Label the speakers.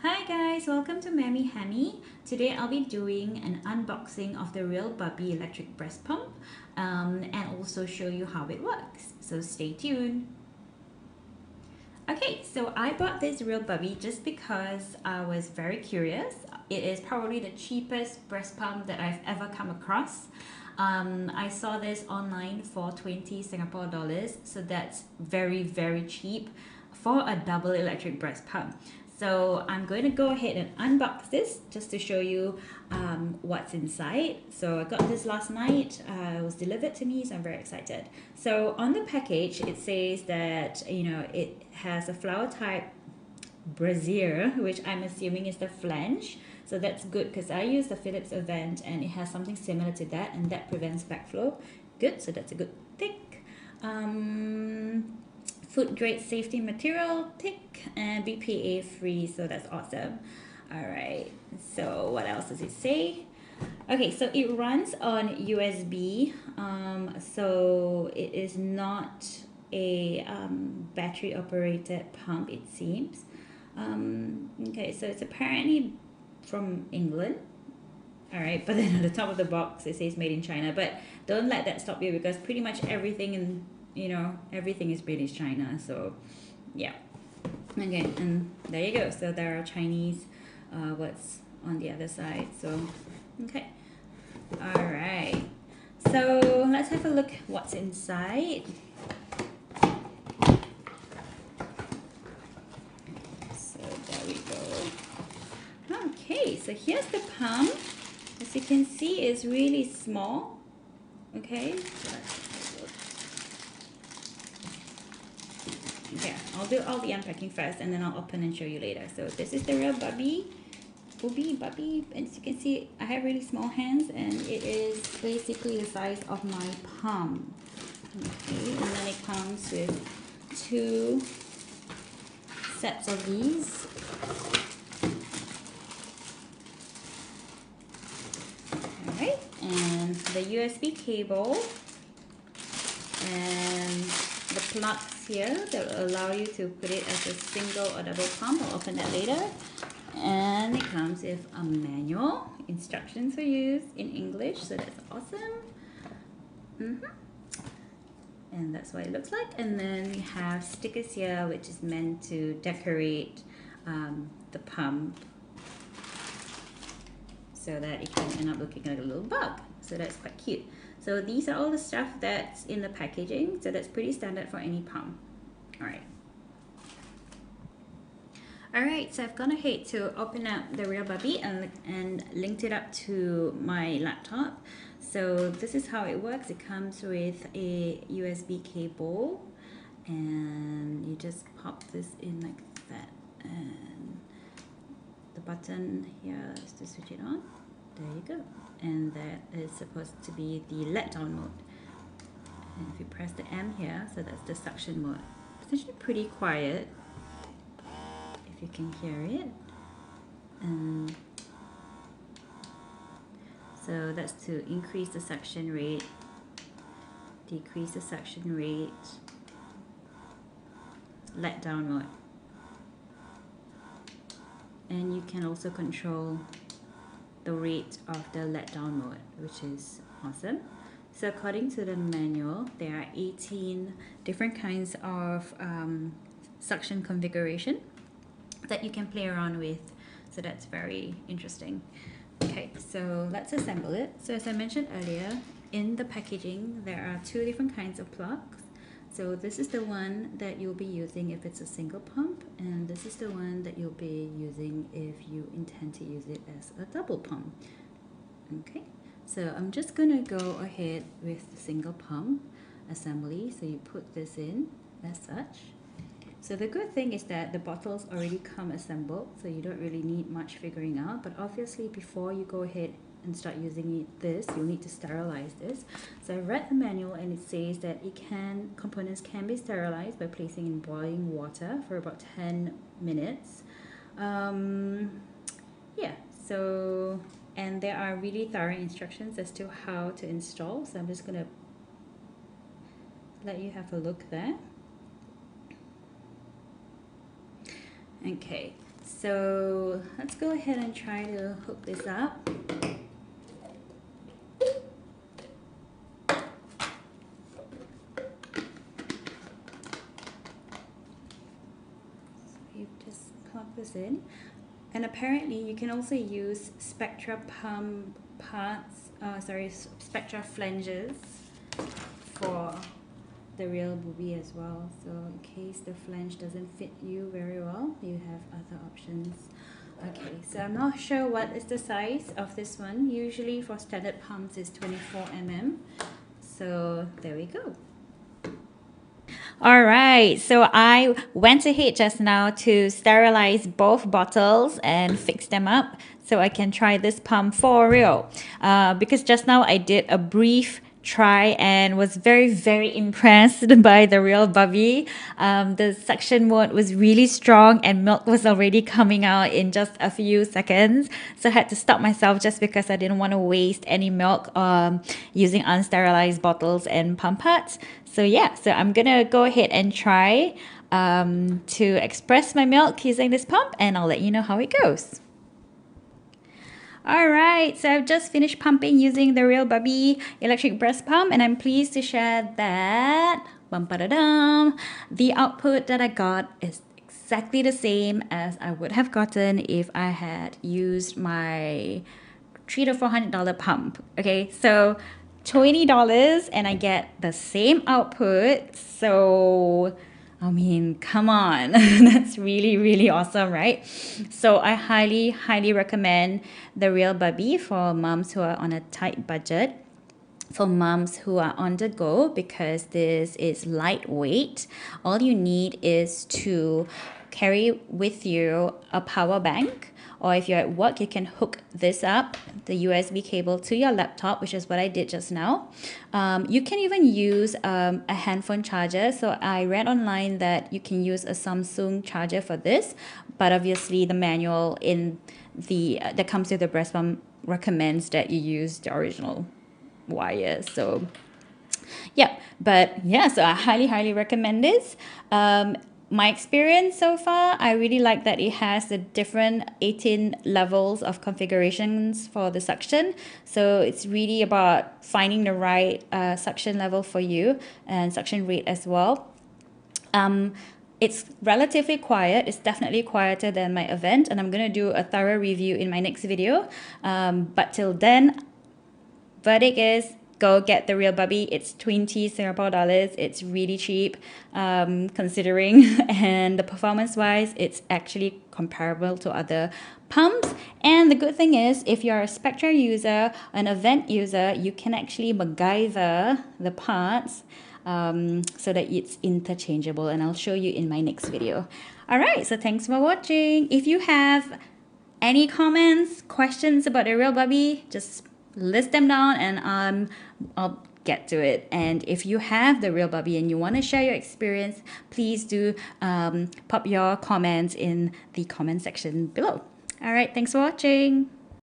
Speaker 1: Hi guys, welcome to Mammy Hammy. Today I'll be doing an unboxing of the real Bubee electric breast pump and also show you how it works. So stay tuned. Okay, so I bought this real Bubee just because I was very curious. It is probably the cheapest breast pump that I've ever come across. I saw this online for 20 Singapore dollars, so that's very cheap for a double electric breast pump. So I'm going to go ahead and unbox this just to show you what's inside. So I got this last night. It was delivered to me, so I'm very excited. So on the package, it says that it has a flower type brassiere, which I'm assuming is the flange. So that's good because I use the Philips Avent and it has something similar to that, and that prevents backflow. Good, so that's a good thing. Food grade safety material, tick, and BPA free, so that's awesome. All right, so what else does it say? Okay, so it runs on USB, so it is not a battery operated pump, it seems. Okay, so it's apparently from England. All right, but then on the top of the box it says made in China, but don't let that stop you because pretty much everything everything is British China. So yeah, okay, and there you go. So there are Chinese words on the other side. So okay, all right, so let's have a look what's inside. So there we go. Okay, so here's the pump. As you can see, it's really small. Okay, okay, I'll do all the unpacking first and then I'll open and show you later. So this is the real Bubee, and as you can see, I have really small hands and it is basically the size of my palm. Okay, and then it comes with two sets of these. Alright, and the USB cable and the plugs here that will allow you to put it as a single or double pump. I'll open that later. And it comes with a manual, instructions for use in English, so that's awesome. And that's what it looks like. And then we have stickers here, which is meant to decorate the pump so that it can end up looking like a little bug. So that's quite cute. So these are all the stuff that's in the packaging. So that's pretty standard for any pump. All right. Alright, so I've gone ahead to open up the real Bubee and linked it up to my laptop. So this is how it works. It comes with a USB cable and you just pop this in like that, and the button here is to switch it on. There you go. And that is supposed to be the let-down mode. And if you press the M here, so that's the suction mode. It's actually pretty quiet, if you can hear it. So that's to increase the suction rate, decrease the suction rate, let down mode. And you can also control the rate of the let down mode, which is awesome. So according to the manual, there are 18 different kinds of suction configuration that you can play around with, so that's very interesting. Okay, so let's assemble it. So as I mentioned earlier, in the packaging there are two different kinds of plugs. So this is the one that you'll be using if it's a single pump, and this is the one that you'll be using if you intend to use it as a double pump. Okay, so I'm just gonna go ahead with the single pump assembly. So you put this in as such. So the good thing is that the bottles already come assembled, so you don't really need much figuring out. But obviously before you go ahead and start using this, you'll need to sterilize this. So I read the manual and it says that components can be sterilized by placing in boiling water for about 10 minutes. Yeah, so, and there are really thorough instructions as to how to install. So I'm just gonna let you have a look there. Okay, So let's go ahead and try to hook this up. So you just plug this in. And apparently you can also use Spectra pump parts, Spectra flanges for the real Bubee as well. So in case the flange doesn't fit you very well, you have other options. Okay, so I'm not sure what is the size of this one. Usually for standard pumps is 24 mm. So there we go. All right, so I went ahead just now to sterilize both bottles and fix them up so I can try this pump for real. Because just now I did a brief try and was very, very impressed by the real Bubee. The suction mode was really strong and milk was already coming out in just a few seconds. So I had to stop myself just because I didn't want to waste any milk using unsterilized bottles and pump parts. So yeah, so I'm gonna go ahead and try to express my milk using this pump, and I'll let you know how it goes. Alright, so I've just finished pumping using the real Bubee electric breast pump, and I'm pleased to share that the output that I got is exactly the same as I would have gotten if I had used my $300 to $400 pump. Okay, so $20 and I get the same output. So I mean, come on. That's really, really awesome, right? So I highly, highly recommend the real Bubee for moms who are on a tight budget, for moms who are on the go, because this is lightweight. All you need is to carry with you a power bank, or if you're at work, you can hook this up, the USB cable, to your laptop, which is what I did just now. You can even use a handphone charger. So I read online that you can use a Samsung charger for this, but obviously the manual in the that comes with the breast pump recommends that you use the original wire. So yeah, but yeah, so I highly, highly recommend this. My experience so far, I really like that it has the different 18 levels of configurations for the suction. So it's really about finding the right suction level for you and suction rate as well. It's relatively quiet. It's definitely quieter than my Avent, and I'm going to do a thorough review in my next video. But till then, verdict is, go get the real Bubee. It's 20 Singapore dollars. It's really cheap considering, and the performance wise, it's actually comparable to other pumps. And the good thing is, if you're a Spectra user, an Avent user, you can actually MacGyver the parts so that it's interchangeable, and I'll show you in my next video. Alright, so thanks for watching. If you have any comments, questions about the real Bubee, just list them down and I'll get to it. And if you have the real Bubee and you want to share your experience, please do pop your comments in the comment section below. All right, thanks for watching.